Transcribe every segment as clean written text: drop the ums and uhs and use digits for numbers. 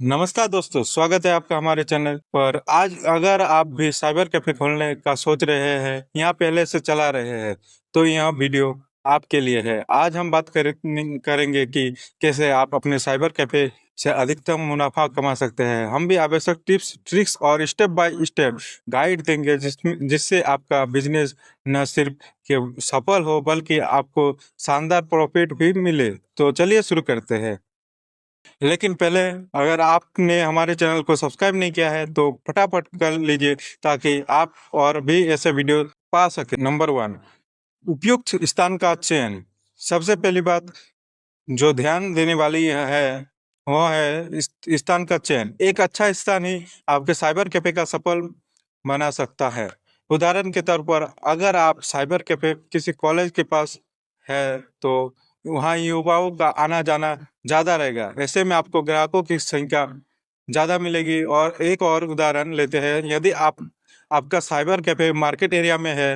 नमस्कार दोस्तों, स्वागत है आपका हमारे चैनल पर। आज अगर आप भी साइबर कैफे खोलने का सोच रहे हैं या पहले से चला रहे हैं तो यह वीडियो आपके लिए है। आज हम बात करेंगे कि कैसे आप अपने साइबर कैफे से अधिकतम मुनाफा कमा सकते हैं। हम भी आवश्यक टिप्स ट्रिक्स और स्टेप बाय स्टेप गाइड देंगे जिससे आपका बिजनेस न सिर्फ के सफल हो बल्कि आपको शानदार प्रॉफिट भी मिले। तो चलिए शुरू करते हैं। लेकिन पहले, अगर आपने हमारे चैनल को सब्सक्राइब नहीं किया है तो फटाफट कर लीजिए ताकि आप और भी ऐसे वीडियो पा सके। नंबर 1, उपयुक्त स्थान का चयन। सबसे पहली बात जो ध्यान देने वाली है वो है स्थान का चयन। एक अच्छा स्थान ही आपके साइबर कैफे का सफल बना सकता है। उदाहरण के तौर पर, अगर आप साइबर कैफे किसी कॉलेज के पास है तो वहाँ युवाओं का आना जाना ज़्यादा रहेगा। ऐसे में आपको ग्राहकों की संख्या ज़्यादा मिलेगी। और एक और उदाहरण लेते हैं, यदि आपका साइबर कैफे मार्केट एरिया में है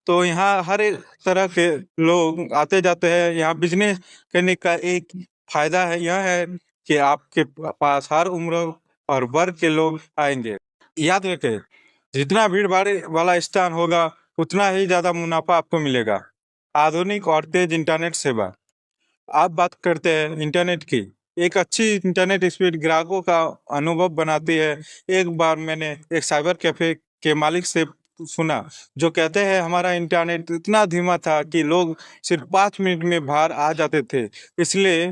तो यहाँ हर एक तरह के लोग आते जाते हैं। यहाँ बिजनेस करने का एक फायदा है, यह है कि आपके पास हर उम्र और वर्ग के लोग आएंगे। याद रखें, जितना भीड़ भाड़ वाला स्थान होगा उतना ही ज्यादा मुनाफा आपको मिलेगा। आधुनिक और तेज इंटरनेट सेवा। आप बात करते हैं इंटरनेट की। एक अच्छी इंटरनेट स्पीड ग्राहकों का अनुभव बनाती है। एक बार मैंने एक साइबर कैफे के मालिक से सुना जो कहते हैं हमारा इंटरनेट इतना धीमा था कि लोग सिर्फ 5 मिनट में बाहर आ जाते थे। इसलिए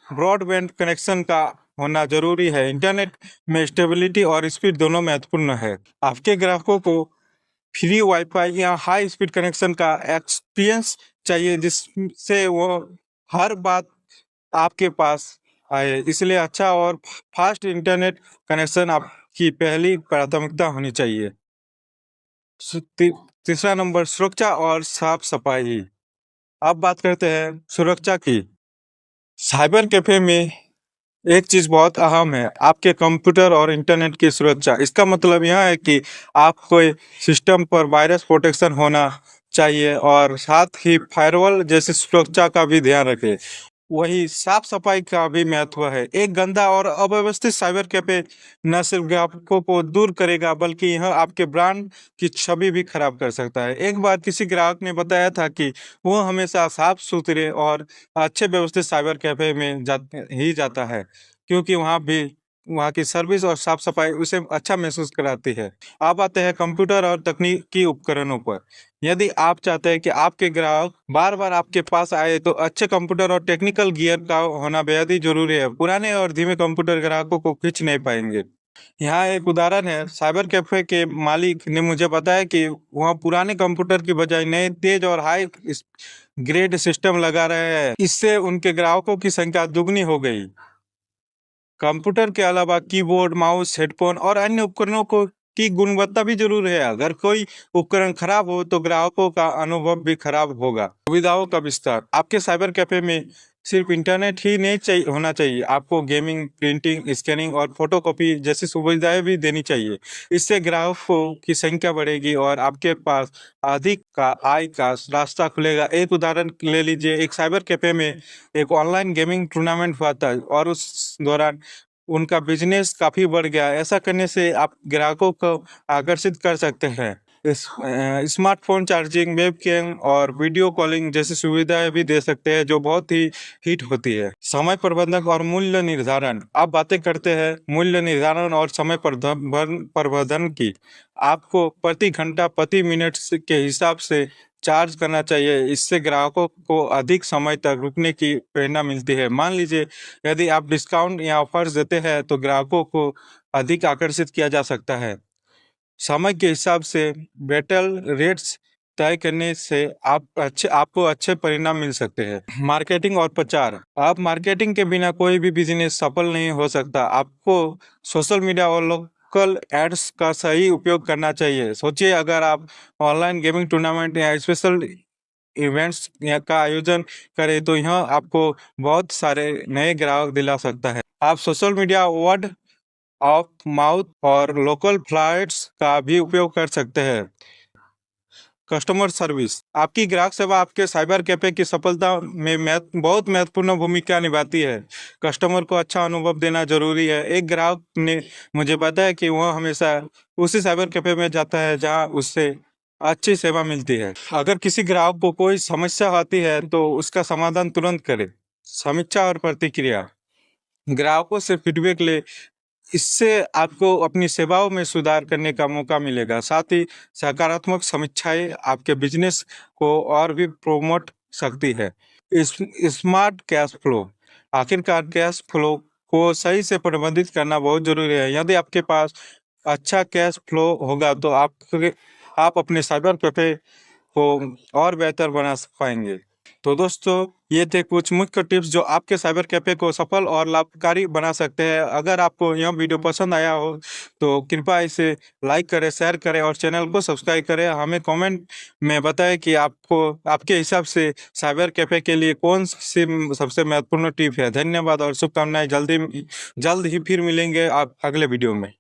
ब्रॉडबैंड कनेक्शन का होना जरूरी है। इंटरनेट में स्टेबिलिटी और स्पीड दोनों महत्वपूर्ण है। आपके ग्राहकों को फ्री वाईफाई या हाई स्पीड कनेक्शन का एक्सपीरियंस चाहिए जिससे वो हर बात आपके पास आए। इसलिए अच्छा और फास्ट इंटरनेट कनेक्शन आपकी पहली प्राथमिकता होनी चाहिए। तीसरा नंबर, सुरक्षा और साफ सफाई। अब बात करते हैं सुरक्षा की। साइबर कैफे में एक चीज बहुत अहम है, आपके कंप्यूटर और इंटरनेट की सुरक्षा। इसका मतलब यह है कि आपको सिस्टम पर वायरस प्रोटेक्शन होना चाहिए और साथ ही फायरवॉल जैसी सुरक्षा का भी ध्यान रखें। वही साफ सफाई का भी महत्व है। एक गंदा और अव्यवस्थित साइबर कैफे न सिर्फ ग्राहकों को दूर करेगा बल्कि यह आपके ब्रांड की छवि भी खराब कर सकता है। एक बार किसी ग्राहक ने बताया था कि वो हमेशा साफ सुथरे और अच्छे व्यवस्थित साइबर कैफे में जाता है क्योंकि वहाँ की सर्विस और साफ सफाई उसे अच्छा महसूस कराती है। अब आते हैं कंप्यूटर और तकनीकी उपकरणों पर। यदि आप चाहते हैं कि आपके ग्राहक बार बार आपके पास आए तो अच्छे कंप्यूटर और टेक्निकल गियर का होना बेहद ही जरूरी है। पुराने और धीमे कंप्यूटर ग्राहकों को खींच नहीं पाएंगे। यहाँ एक उदाहरण है, साइबर कैफे के मालिक ने मुझे बताया कि वहाँ पुराने कंप्यूटर की बजाय नए तेज और हाई ग्रेड सिस्टम लगा रहे हैं। इससे उनके ग्राहकों की संख्या दुगनी हो गई। कंप्यूटर के अलावा कीबोर्ड, माउस, हेडफोन और अन्य उपकरणों को की गुणवत्ता भी जरूर है। अगर कोई उपकरण खराब हो तो ग्राहकों का अनुभव भी खराब होगा। सुविधाओं का विस्तार। आपके साइबर कैफे में सिर्फ इंटरनेट ही नहीं चाहिए होना चाहिए, आपको गेमिंग, प्रिंटिंग, स्कैनिंग और फोटोकॉपी जैसी सुविधाएं भी देनी चाहिए। इससे ग्राहकों की संख्या बढ़ेगी और आपके पास अधिक का आय का रास्ता खुलेगा। एक उदाहरण ले लीजिए, एक साइबर कैफे में एक ऑनलाइन गेमिंग टूर्नामेंट हुआ था और उस दौरान उनका बिजनेस काफी बढ़ गया। ऐसा करने से आप ग्राहकों को आकर्षित कर सकते हैं। स्मार्टफोन चार्जिंग, वेबकैम और वीडियो कॉलिंग जैसी सुविधाएं भी दे सकते हैं जो बहुत ही हिट होती है। समय प्रबंधन और मूल्य निर्धारण। आप बातें करते हैं मूल्य निर्धारण और समय प्रबंधन की। आपको प्रति घंटा प्रति मिनट के हिसाब से चार्ज करना चाहिए। इससे ग्राहकों को अधिक समय तक रुकने की प्रेरणा मिलती है। मान लीजिए, यदि आप डिस्काउंट या ऑफर्स देते हैं तो ग्राहकों को अधिक आकर्षित किया जा सकता है। समय के हिसाब से बैटल रेट्स तय करने से आपको अच्छे परिणाम मिल सकते हैं। मार्केटिंग और प्रचार। आप मार्केटिंग के बिना कोई भी बिजनेस सफल नहीं हो सकता। आपको सोशल मीडिया और लोकल एड्स का सही उपयोग करना चाहिए। सोचिए, अगर आप ऑनलाइन गेमिंग टूर्नामेंट या स्पेशल इवेंट्स का आयोजन करें तो यह आपको बहुत सारे नए ग्राहक दिला सकता है। आप social media, word of mouth और लोकल फ्लायर्स का भी उपयोग कर सकते हैं। Customer service. आपकी ग्राहक सेवा आपके साइबर कैफे की सफलता में बहुत महत्वपूर्ण भूमिका निभाती है। कस्टमर को अच्छा अनुभव देना जरूरी है। एक ग्राहक ने मुझे बताया कि वह हमेशा उसी साइबर कैफे में जाता है जहां उससे अच्छी सेवा मिलती है। अगर किसी ग्राहक को कोई समस्या आती है तो उसका समाधान तुरंत करें। समीक्षा और प्रतिक्रिया, ग्राहकों से फीडबैक ले, इससे आपको अपनी सेवाओं में सुधार करने का मौका मिलेगा। साथ ही सकारात्मक समीक्षाएं आपके बिजनेस को और भी प्रोमोट सकती है। इस स्मार्ट कैश फ्लो, आखिरकार कैश फ्लो को सही से प्रबंधित करना बहुत जरूरी है। यदि आपके पास अच्छा कैश फ्लो होगा तो आप अपने साइबर कैफे को और बेहतर बना पाएंगे। तो दोस्तों, ये थे कुछ मुख्य टिप्स जो आपके साइबर कैफे को सफल और लाभकारी बना सकते हैं। अगर आपको यह वीडियो पसंद आया हो तो कृपया इसे लाइक करें, शेयर करें और चैनल को सब्सक्राइब करें। हमें कमेंट में बताएं कि आपको आपके हिसाब से साइबर कैफे के लिए कौन सी सबसे महत्वपूर्ण टिप है। धन्यवाद और शुभकामनाएं। जल्द ही फिर मिलेंगे आप अगले वीडियो में।